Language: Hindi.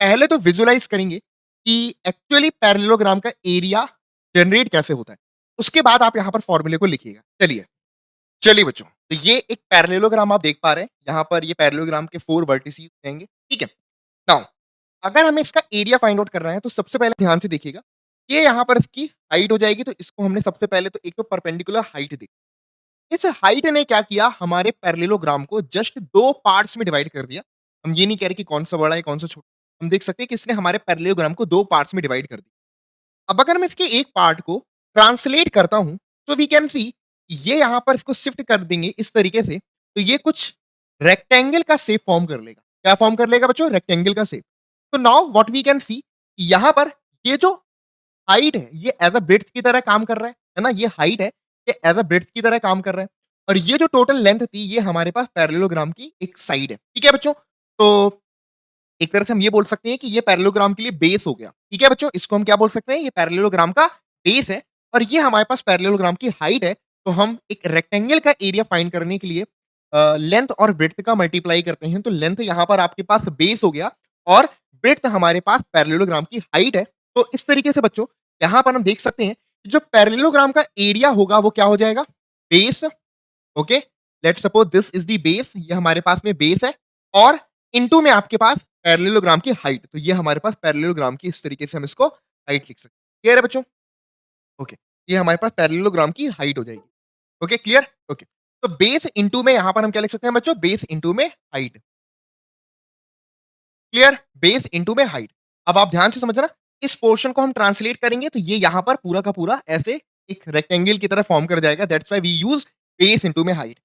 पहले तो विजुअलाइज़ करेंगे कि एक्चुअली पैरेललोग्राम का एरिया जनरेट कैसे होता है। उसके बाद आप यहाँ पर फ़ॉर्मूले को लिखिएगा। चलिए बच्चों, तो ये एक पैरेललोग्राम आप देख पा रहे हैं। यहाँ पर ये पैरेललोग्राम के 4 वर्टिसेस रहेंगे, ठीक है? नाउ अगर हमें इसका एरिया फाइंड आउट करना है तो सबसे पहले ध्यान से देखिएगा, ये यहाँ पर इसकी हाइट हो जाएगी, तो इसको हमने सबसे पहले तो एक तो परपेंडिकुलर हाइट दी। इस हाइट ने क्या किया, हमारे पैरेललोग्राम को जस्ट 2 पार्ट्स में डिवाइड कर दिया। हम ये नहीं कह रहे कि कौन-सा बड़ा है, कौन-सा छोटा। हम देख सकते हैं कि इसने हमारे पैरेललोग्राम को 2 पार्ट्स में डिवाइड कर दिया। अब अगर मैं इसके एक पार्ट को ट्रांसलेट करता हूँ, तो वी कैन सी ये यहाँ पर इसको शिफ्ट कर देंगे इस तरीके से, तो ये कुछ रेक्टेंगल का शेप फॉर्म कर लेगा। क्या फॉर्म कर लेगा बच्चों? रेक्टेंगल का शेप। तो now what we can see, यहाँ पर ये जो हाइट है, ये एज़ अ ब्रेड्थ की तरह काम कर रहा है ना? ये हाइट है, ये एज़ अ ब्रेड्थ की तरह काम कर रहा है। और ये जो टोटल लेंथ थी, ये हमारे पास पैरेललोग्राम की एक साइड है। ठीक है बच्चों? तो एक तरह से हम ये बोल सकते हैं कि ये पैरेललोग्राम के लिए बेस हो गया। ठीक है बच्चों? इसको हम क्या बोल सकते हैं? ये पैरेललोग्राम का बेस है और ये हमारे पास पैरेललोग्राम की हाइट है। तो हम एक रेक्टेंगल का एरिया फाइंड करने के लिए लेंथ और ब्रेड्थ का मल्टीप्लाई करते हैं। तो लेंथ यहाँ पर आपके पास बेस हो गया और ब्रेड्थ हमारे पास पैरेललोग्राम की हाइट है। तो इस तरीके से बच्चों यहाँ पर हम देख सकते हैं कि जो पैरेललोग्राम का एरिया होगा वो क्या हो जाएगा? Base. Okay, let's suppose this is the base, ये हमारे पास में बेस है और इनटू में आपके पास पैरेललोग्राम की हाइट, तो ये हमारे पास पैरेललोग्राम की इस तरीके से हम इसको हाइट लिख सकते हैं। क्लियर है बच्चों? ओके, ये हमारे पास पैरेललोग्राम की हाइट हो जाएगी। Okay, clear? ओके, तो बेस इनटू में यहाँ पर हम क्या लिख सकते हैं बच्चों? बेस इनटू में हाइट। क्लियर? बेस इनटू में हाइट। अब आप ध्यान से समझना, इस पोर्शन को हम ट्रांसलेट करेंगे तो ये यहाँ पर पूरा का पूरा ऐसे एक रेक्टेंगल की तरह फॉर्म कर जाएगा। That's why we use base into में हाइट।